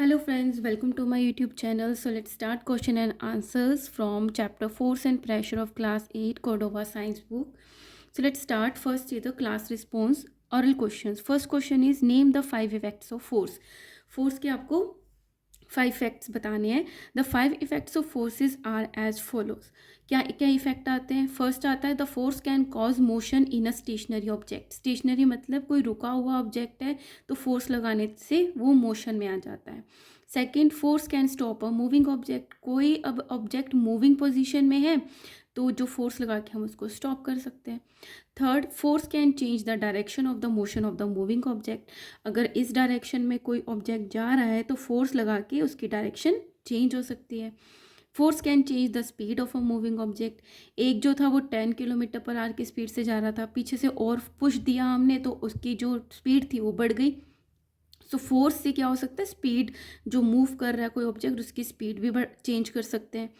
Hello friends, welcome to my YouTube channel. So let's start question and answers from chapter Force and Pressure of class 8 Cordova science book. So let's start first with the class response oral questions. First question is name the 5 effects of force. Force के आपको 5 facts बताने हैं. The 5 effects of forces are as follows. क्या क्या effect आते हैं. First आता है the force can cause motion in a stationary object. Stationary मतलब कोई रुका हुआ ऑब्जेक्ट है तो फोर्स लगाने से वो मोशन में आ जाता है. Second, force can stop a moving object. कोई अब ऑब्जेक्ट मूविंग पोजिशन में है तो जो फोर्स लगा के हम उसको स्टॉप कर सकते हैं. Third, force can change the direction of the motion of the moving object. अगर इस डायरेक्शन में कोई ऑब्जेक्ट जा रहा है तो फोर्स लगा के उसकी डायरेक्शन चेंज हो सकती है. Force can change the speed of a moving object. एक जो था वो 10 किलोमीटर पर आवर की स्पीड से जा रहा था, पीछे से और पुश दिया हमने तो उसकी जो स्पीड थी वो बढ़ गई. सो फोर्स से क्या हो सकता है, स्पीड जो मूव कर रहा है कोई ऑब्जेक्ट उसकी स्पीड भी चेंज कर सकते हैं.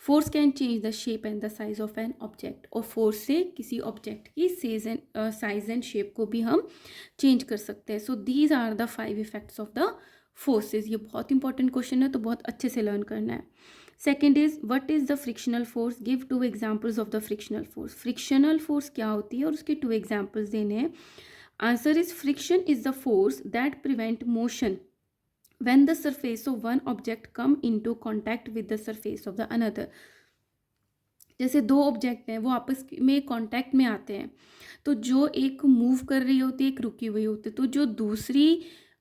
Force can change the shape and the size of an object. और फोर्स से किसी ऑब्जेक्ट की साइज एंड शेप को भी हम चेंज कर सकते हैं. So these are the 5 effects of the forces. ये बहुत इंपॉर्टेंट क्वेश्चन है तो बहुत अच्छे से लर्न करना है. Second is what is the frictional force. Give 2 examples of the frictional force. Frictional force क्या होती है और उसके 2 एग्जाम्पल्स देने हैं. Answer is friction is the force that prevent motion when the surface of one object come into contact with the surface of the another. जैसे दो object हैं वो आपस में कांटेक्ट में आते हैं तो जो एक मूव कर रही होती है एक रुकी हुई होती है, तो जो दूसरी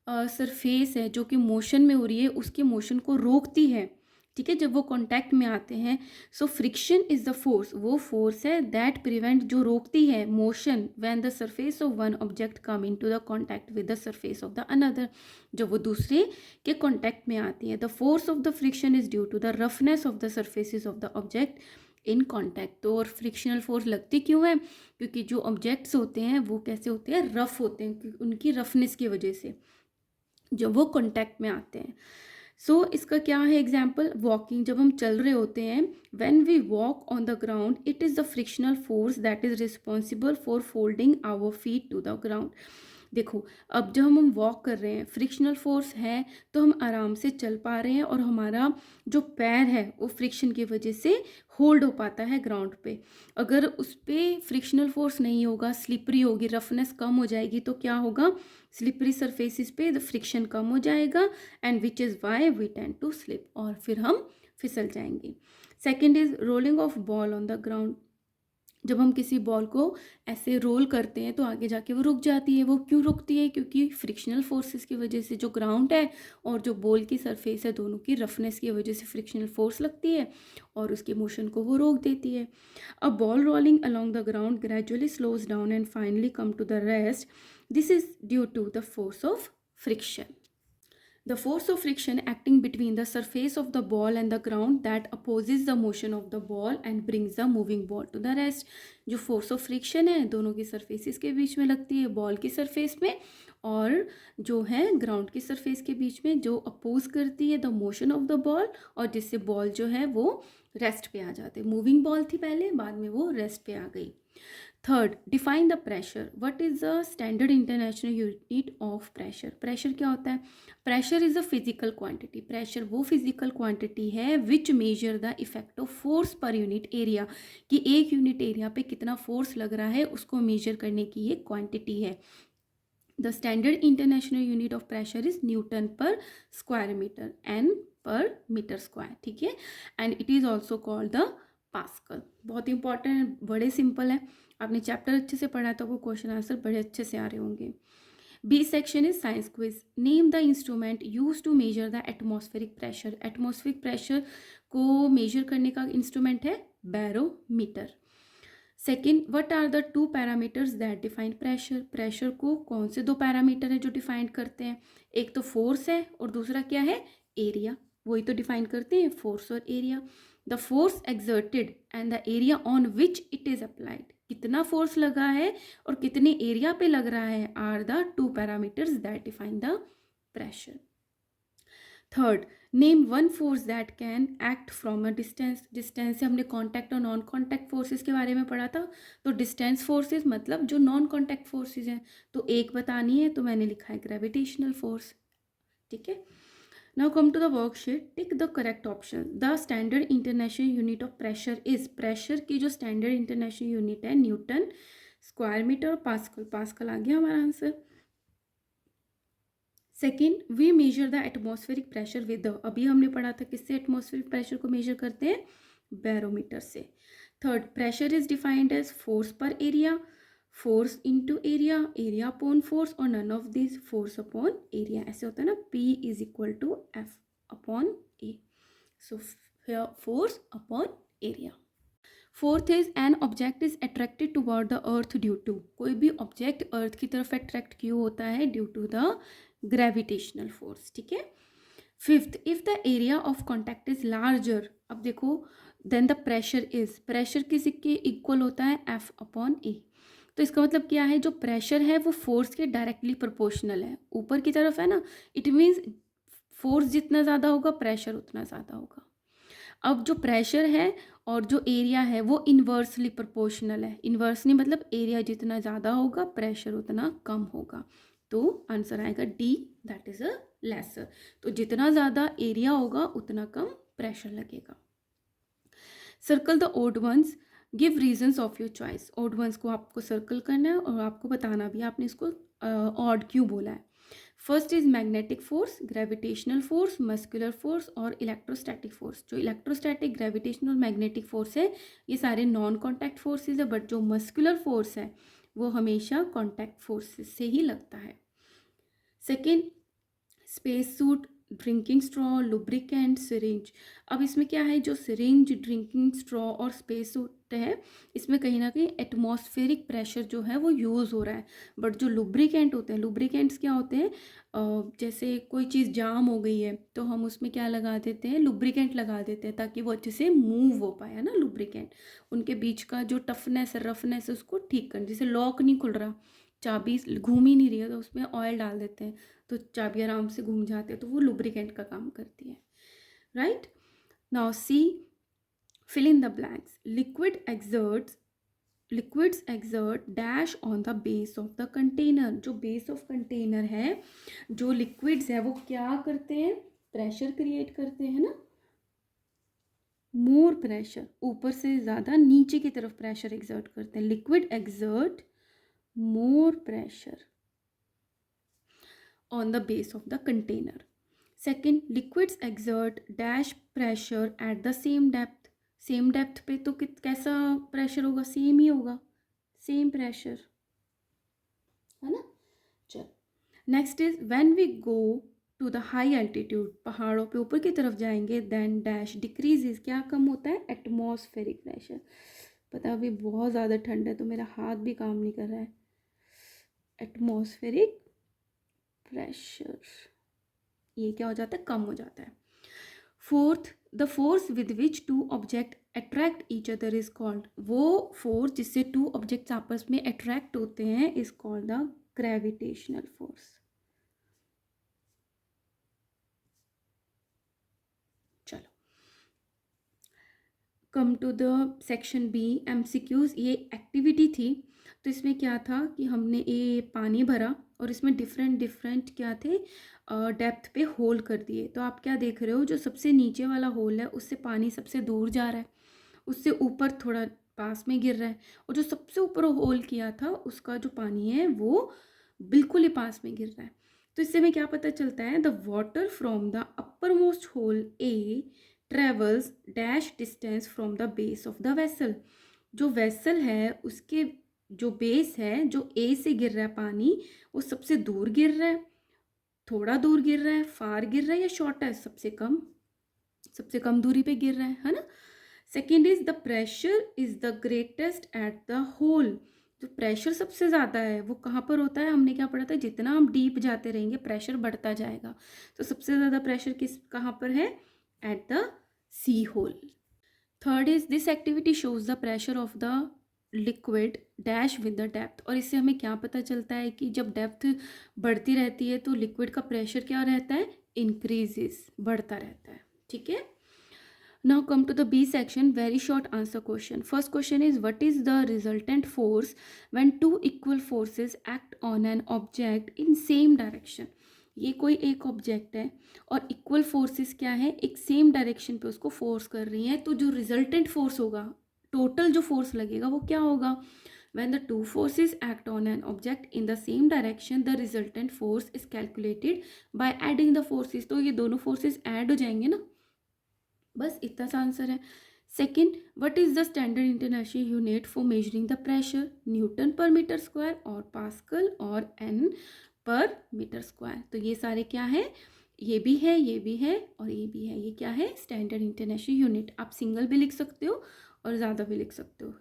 सरफेस है जो कि मोशन में हो रही है उसके मोशन को रोकती है. ठीक है, जब वो कांटेक्ट में आते हैं. So friction is the force, वो फोर्स है दैट प्रिवेंट जो रोकती है motion when the surface of one object come into the contact with the surface of the another. जब वो दूसरे के कांटेक्ट में आती है. The force of the friction is due to the roughness of the surfaces of the object in contact. तो और फ्रिक्शनल फोर्स लगती क्यों है, क्योंकि जो ऑब्जेक्ट्स होते हैं वो कैसे होते हैं, रफ होते हैं, क्योंकि उनकी रफनेस की वजह से जब वो कॉन्टैक्ट में आते हैं. सो इसका क्या है एग्जाम्पल, वॉकिंग. जब हम चल रहे होते हैं when we walk on the ground it is the frictional force that is responsible for folding our feet to the ground. देखो अब जब हम वॉक कर रहे हैं फ्रिक्शनल फोर्स है तो हम आराम से चल पा रहे हैं और हमारा जो पैर है वो फ्रिक्शन की वजह से होल्ड हो पाता है ग्राउंड पे. अगर उस पर फ्रिक्शनल फोर्स नहीं होगा, स्लिपरी होगी, रफनेस कम हो जाएगी तो क्या होगा, स्लिपरी सरफेसिस पे द फ्रिक्शन कम हो जाएगा and which is why we tend to slip, और फिर हम फिसल जाएंगे. Second is rolling of ball on the ground. जब हम किसी बॉल को ऐसे रोल करते हैं तो आगे जाके वो रुक जाती है. वो क्यों रुकती है, क्योंकि फ्रिक्शनल फोर्सेस की वजह से जो ग्राउंड है और जो बॉल की सरफेस है दोनों की रफनेस की वजह से फ्रिक्शनल फोर्स लगती है और उसके मोशन को वो रोक देती है. A ball rolling along the ground gradually slows down and finally come to the rest. This is due to the force of friction. The force of friction acting between the surface of the ball and the ground that opposes the motion of the ball and brings the moving ball to the rest. जो force of friction है दोनों की surfaces के बीच में लगती है, ball की surface में और जो है ground की surface के बीच में, जो oppose करती है the motion of the ball और जिससे ball जो है वो rest पे आ जाते. moving ball थी पहले, बाद में वो rest पे आ गई. Third, define the pressure. What is the standard international unit of pressure. Pressure क्या होता है, pressure is a physical quantity. Pressure वो फिजिकल क्वांटिटी है which measure the effect of force per unit area, कि एक यूनिट एरिया पे कितना force लग रहा है उसको मेजर करने की ये क्वांटिटी है. The standard international unit of pressure is Newton पर स्क्वायर मीटर, एन पर मीटर स्क्वायर. ठीक है, and it is also called the pascal. बहुत इंपॉर्टेंट, बड़े सिंपल है. आपने चैप्टर अच्छे से पढ़ा तो वो क्वेश्चन आंसर बड़े अच्छे से आ रहे होंगे. B section is science quiz. Name the instrument use to measure the atmospheric pressure. Atmospheric pressure को मेजर करने का इंस्ट्रूमेंट है barometer. Second, what are the 2 parameters that define pressure. Pressure को कौन से 2 पैरामीटर है जो डिफाइन करते हैं, एक तो फोर्स है और दूसरा क्या है, एरिया. वही तो डिफाइन करते हैं, फोर्स और area. The force exerted and the area on which it is applied. कितना फोर्स लगा है और कितने एरिया पे लग रहा है are the 2 parameters that define the pressure. Third, name one force that can act from a distance. Distance से हमने कॉन्टैक्ट और नॉन कॉन्टैक्ट फोर्सेस के बारे में पढ़ा था. तो डिस्टेंस फोर्सेस मतलब जो नॉन कॉन्टैक्ट फोर्सेस हैं, तो एक बतानी है तो मैंने लिखा है ग्रेविटेशनल फोर्स. ठीक है. Now come to the worksheet. Tick the correct option. The standard international unit of pressure is, pressure की जो standard international unit है न्यूटन स्क्वायर मीटर और पास्कल, पास्कल आ गया हमारा answer. Second, we measure the atmospheric pressure with, अभी हमने पढ़ा था किससे एटमॉस्फेरिक प्रेशर को मेजर करते हैं, बैरोमीटर से. Third, pressure is defined as force per area, force into area, area upon force, और none of this force upon area. ऐसे होता है ना, P is equal to F upon A. So force upon area. Fourth is, an object is attracted toward the earth due to, कोई भी object अर्थ की तरफ attract क्यों होता है, due to the gravitational force. ठीक है. Fifth, if the area of contact is larger, अब देखो, then the pressure is, pressure किसी के इक्वल होता है F अपॉन A. तो इसका मतलब क्या है, जो प्रेशर है वो फोर्स के डायरेक्टली प्रोपोर्शनल है, ऊपर की तरफ है ना, इट मीन्स फोर्स जितना ज़्यादा होगा प्रेशर उतना ज़्यादा होगा. अब जो प्रेशर है और जो एरिया है वो इन्वर्सली प्रोपोर्शनल है. इन्वर्सली मतलब एरिया जितना ज़्यादा होगा प्रेशर उतना कम होगा. तो आंसर आएगा D, that is a lesser. तो जितना ज़्यादा एरिया होगा उतना कम प्रेशर लगेगा. Circle the odd ones, give reasons of your choice. Odd ones को आपको सर्कल करना है और आपको बताना भी आपने इसको ऑड क्यों बोला है. First is magnetic force, gravitational force, muscular force और इलेक्ट्रोस्टैटिक फोर्स. जो इलेक्ट्रोस्टैटिक, ग्रेविटेशनल और मैग्नेटिक फोर्स है ये सारे नॉन कॉन्टैक्ट फोर्सेज है, बट जो मस्कुलर फोर्स है वो हमेशा कॉन्टैक्ट फोर्सेस से ही लगता है. Second, space suit, drinking straw, lubricant, syringe. अब इसमें क्या है, जो सिरिंज, ड्रिंकिंग स्ट्रॉ और स्पेस सूट है इसमें कहीं ना कहीं एटमॉस्फेरिक प्रेशर जो है वो यूज़ हो रहा है. बट जो लुब्रिकेंट होते हैं, लुब्रिकेंट्स क्या होते हैं, जैसे कोई चीज़ जाम हो गई है तो हम उसमें क्या लगा देते हैं, लुब्रिकेंट लगा देते हैं ताकि वो अच्छे से मूव हो पाए, है ना. लुब्रिकेंट उनके बीच का जो टफनेस है, रफनेस है, उसको ठीक करने. जैसे लॉक नहीं खुल रहा, चाबी घूम ही नहीं रही है, तो उसमें ऑयल डाल देते हैं तो चाबी आराम से घूम जाते हैं, तो वो लुब्रिकेंट का काम करती है. Right. Now see, fill in the blanks. Liquids exert dash on the base of the container. जो base of container है, जो liquids है वो क्या करते हैं, प्रेशर क्रिएट करते हैं ना. मोर प्रेशर, ऊपर से ज़्यादा नीचे की तरफ प्रेशर एक्सर्ट करते हैं. Liquid exert more pressure on the base of the container. Second, liquids exert dash pressure at the same depth. Same depth पे तो कैसा प्रेशर होगा, सेम ही होगा, सेम प्रेशर, है ना. चल, next is, when we go to the high altitude, पहाड़ों पे ऊपर की तरफ जाएंगे, देन डैश डिक्रीजेज, क्या कम होता है, एटमॉस्फेरिक प्रेशर. पता अभी बहुत ज़्यादा ठंड है तो मेरा हाथ भी काम नहीं कर रहा है. एटमॉस्फेरिक प्रेशर ये क्या हो जाता है, कम हो जाता है. Fourth, the force with which two object attract each other is called, वो फोर्स जिससे टू ऑब्जेक्ट्स आपस में अट्रैक्ट होते हैं is called the gravitational force. चलो, come to the section B, MCQs. ये एक्टिविटी थी तो इसमें क्या था कि हमने ये पानी भरा और इसमें डिफरेंट क्या थे, डेप्थ पे होल कर दिए. तो आप क्या देख रहे हो, जो सबसे नीचे वाला होल है उससे पानी सबसे दूर जा रहा है, उससे ऊपर थोड़ा पास में गिर रहा है, और जो सबसे ऊपर होल किया था उसका जो पानी है वो बिल्कुल ही पास में गिर रहा है. तो इससे हमें क्या पता चलता है, the water from the upper most hole A travels dash distance from the base of the vessel. जो वेसल है उसके जो बेस है, जो ए से गिर रहा है पानी, वो सबसे दूर गिर रहा है, थोड़ा दूर गिर रहा है, फार गिर रहा है या शॉर्ट है, सबसे कम दूरी पे गिर रहा है ना. Second is, the pressure is the greatest at the hole. जो प्रेशर सबसे ज़्यादा है वो कहाँ पर होता है, हमने क्या पढ़ा था, जितना हम डीप जाते रहेंगे प्रेशर बढ़ता जाएगा. तो सबसे ज़्यादा प्रेशर कहाँ पर है, at the C hole. Third is, this activity shows the pressure of the liquid dash with the depth. और इससे हमें क्या पता चलता है कि जब डेप्थ बढ़ती रहती है तो लिक्विड का प्रेशर क्या रहता है, इंक्रीजेस, बढ़ता रहता है. ठीक है. Now come to the B section, very short answer question. First question is, what is the resultant force when two equal forces act on an object in same direction. ये कोई एक ऑब्जेक्ट है और इक्वल फोर्सेस क्या है, एक same direction पे उसको फोर्स कर रही हैं, तो जो रिजल्टेंट फोर्स होगा, टोटल जो फोर्स लगेगा वो क्या होगा, when the two forces act on an object in the same direction the resultant force is calculated by adding the forces। तो ये दोनों फोर्सेस ऐड हो जाएंगे ना, बस इतना सा आंसर है। Second, what is the standard international unit for measuring the pressure, Newton पर मीटर स्क्वायर और पास्कल और एन पर मीटर स्क्वायर। तो ये सारे क्या है, ये भी है, ये भी है और ये भी है, ये क्या है, स्टैंडर्ड इंटरनेशनल यूनिट। आप सिंगल भी लिख सकते हो और ज़्यादा भी लिख सकते हो।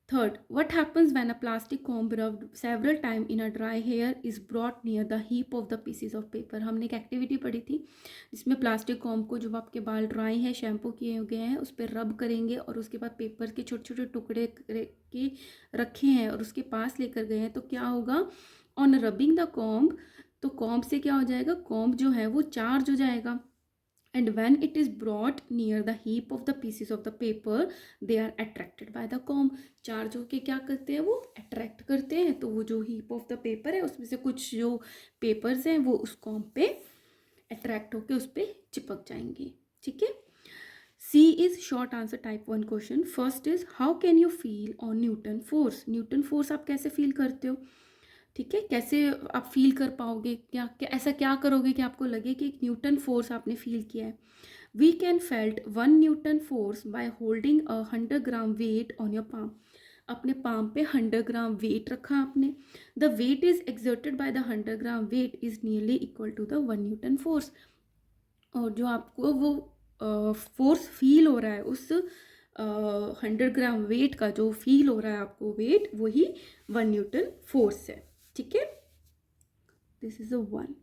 Third, what happens when a plastic comb rubbed several times in a dry hair is brought near the heap of the pieces of paper। हमने एक एक्टिविटी पढ़ी थी जिसमें प्लास्टिक कॉम्ब को, जब आपके बाल ड्राई है, शैम्पू किए गए हैं, उस पर रब करेंगे और उसके बाद पेपर के छोटे छोटे टुकड़े के रखे हैं और उसके पास लेकर गए हैं, तो क्या होगा, ऑन रबिंग द कॉम्ब, तो कॉम्ब से क्या हो जाएगा, कॉम्ब जो है वो चार्ज हो जाएगा। and when it is brought near the heap of the pieces of the paper they are attracted by the comb। Charge होके क्या करते हैं, वो अट्रैक्ट करते हैं, तो वो जो हीप ऑफ द पेपर है उसमें से कुछ जो पेपर्स हैं वो उस कॉम्ब पे अट्रैक्ट होके उस पर चिपक जाएंगे। ठीक है। C is short answer type 1 question. First is how can you feel on Newton force. Newton force आप कैसे फील करते हो, ठीक है, कैसे आप फील कर पाओगे, क्या ऐसा क्या करोगे कि आपको लगे कि एक न्यूटन फोर्स आपने फील किया है। We can felt 1 newton force by holding 100 gram weight on your palm. अपने पाम पे 100 ग्राम वेट रखा आपने। The weight is exerted by the 100 gram weight is nearly equal to the 1 newton force. और जो आपको वो फोर्स फील हो रहा है, उस 100 ग्राम वेट का जो फील हो रहा है आपको वेट, वही 1 न्यूटन फोर्स है। ठीक है, this is a 1।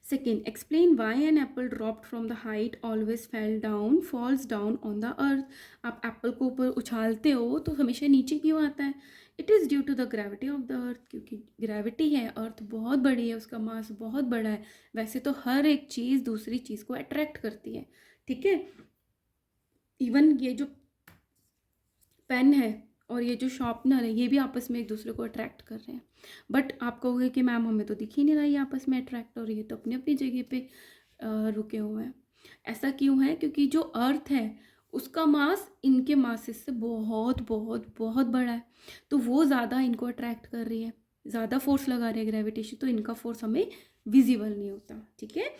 Second, explain why an apple dropped from the height always falls down on the earth. आप एप्पल को ऊपर उछालते हो तो हमेशा नीचे क्यों आता है। It is due to the gravity of the earth, क्योंकि ग्रेविटी है, अर्थ बहुत बड़ी है, उसका मास बहुत बड़ा है। वैसे तो हर एक चीज़ दूसरी चीज़ को अट्रैक्ट करती है, ठीक है। इवन ये जो पेन है और ये जो शार्पनर है, ये भी आपस में एक दूसरे को अट्रैक्ट कर रहे हैं। बट आप कहोगे कि मैम हमें तो दिख ही नहीं रहा ये आपस में अट्रैक्ट हो रही है, तो अपनी अपनी जगह पे रुके हुए हैं। ऐसा क्यों है, क्योंकि जो अर्थ है उसका मास इनके मासेस से बहुत बहुत बहुत बड़ा है, तो वो ज़्यादा इनको अट्रैक्ट कर रही है, ज़्यादा फोर्स लगा रही है ग्रेविटेशन, तो इनका फोर्स हमें विजिबल नहीं होता। ठीक है।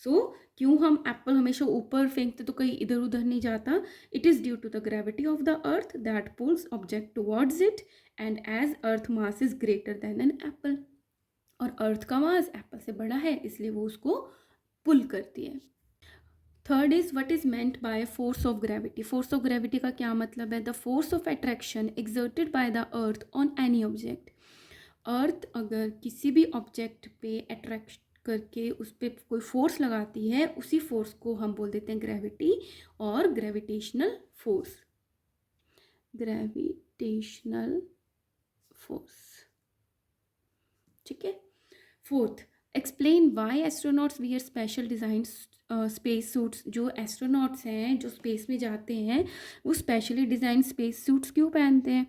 सो क्यों हम एप्पल हमेशा ऊपर फेंकते तो कहीं इधर उधर नहीं जाता। It is due to the gravity of the earth that pulls object towards it and as earth mass is greater than an apple. और अर्थ का मास एप्पल से बड़ा है, इसलिए वो उसको पुल करती है। Third is what is meant by force of gravity. Force of gravity का क्या मतलब है, the force of attraction exerted by the earth on any object. Earth अगर किसी भी ऑब्जेक्ट पे अट्रैक्ट करके उस पर कोई फोर्स लगाती है, उसी फोर्स को हम बोल देते हैं ग्रेविटी और ग्रेविटेशनल फोर्स। ग्रेविटेशनल फोर्स, ठीक है। Fourth, explain why astronauts wear special design space suits. जो एस्ट्रोनॉट्स हैं जो स्पेस में जाते हैं वो स्पेशली डिज़ाइन स्पेस सूट्स क्यों पहनते हैं।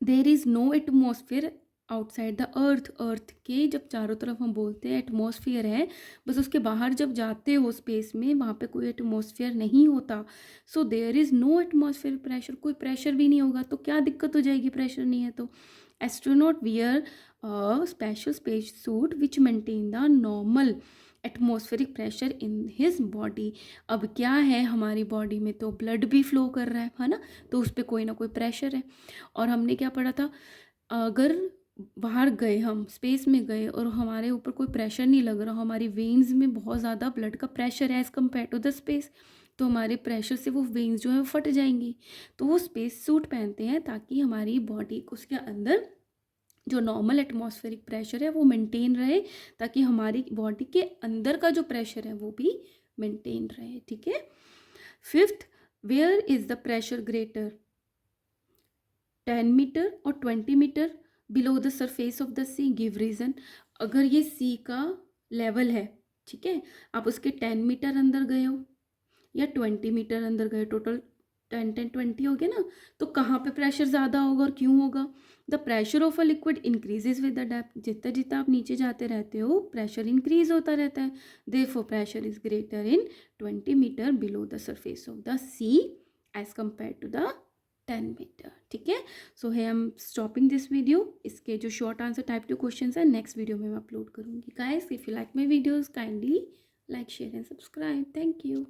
There is no atmosphere outside the earth. Earth के जब चारों तरफ हम बोलते हैं एटमॉस्फेयर है, बस उसके बाहर जब जाते हो स्पेस में, वहाँ पे कोई एटमॉस्फेयर नहीं होता। So there is no atmosphere pressure, कोई प्रेशर भी नहीं होगा, तो क्या दिक्कत हो जाएगी, प्रेशर नहीं है तो। Astronaut wear special space suit which maintain the normal atmospheric pressure in his body. अब क्या है, हमारी बॉडी में तो ब्लड भी फ्लो कर रहा है ना, तो उस पर कोई ना कोई प्रेशर है। और हमने क्या पढ़ा था, अगर बाहर गए, हम स्पेस में गए और हमारे ऊपर कोई प्रेशर नहीं लग रहा, हमारी वेन्स में बहुत ज़्यादा ब्लड का प्रेशर है as compare to the space, तो हमारे प्रेशर से वो वेन्स जो है वो फट जाएंगी। तो वो स्पेस सूट पहनते हैं ताकि हमारी बॉडी उसके अंदर जो नॉर्मल एटमॉस्फेरिक प्रेशर है वो मेंटेन रहे, ताकि हमारी बॉडी के अंदर का जो प्रेशर है वो भी मेंटेन रहे। ठीक है। Fifth, where is the pressure greater, 10 metre और 20 metre below the surface of the sea, give reason. अगर ये सी का लेवल है, ठीक है, आप उसके 10 मीटर अंदर गए हो या 20 मीटर अंदर गए, टोटल 10 हो गया ना, तो कहाँ पे प्रेशर ज़्यादा होगा और क्यों होगा? The pressure of a liquid increases with the depth, जितना जितना आप नीचे जाते रहते हो प्रेशर इंक्रीज होता रहता है। Therefore pressure is greater in 20 metre below the surface of the sea as compare to the 10 metre. ठीक है, सो है हम स्टॉपिंग दिस वीडियो। इसके जो शॉर्ट आंसर टाइप 2 क्वेश्चन है नेक्स्ट वीडियो में मैं अपलोड करूँगी। Guys, if you like my videos kindly like share and subscribe. Thank you.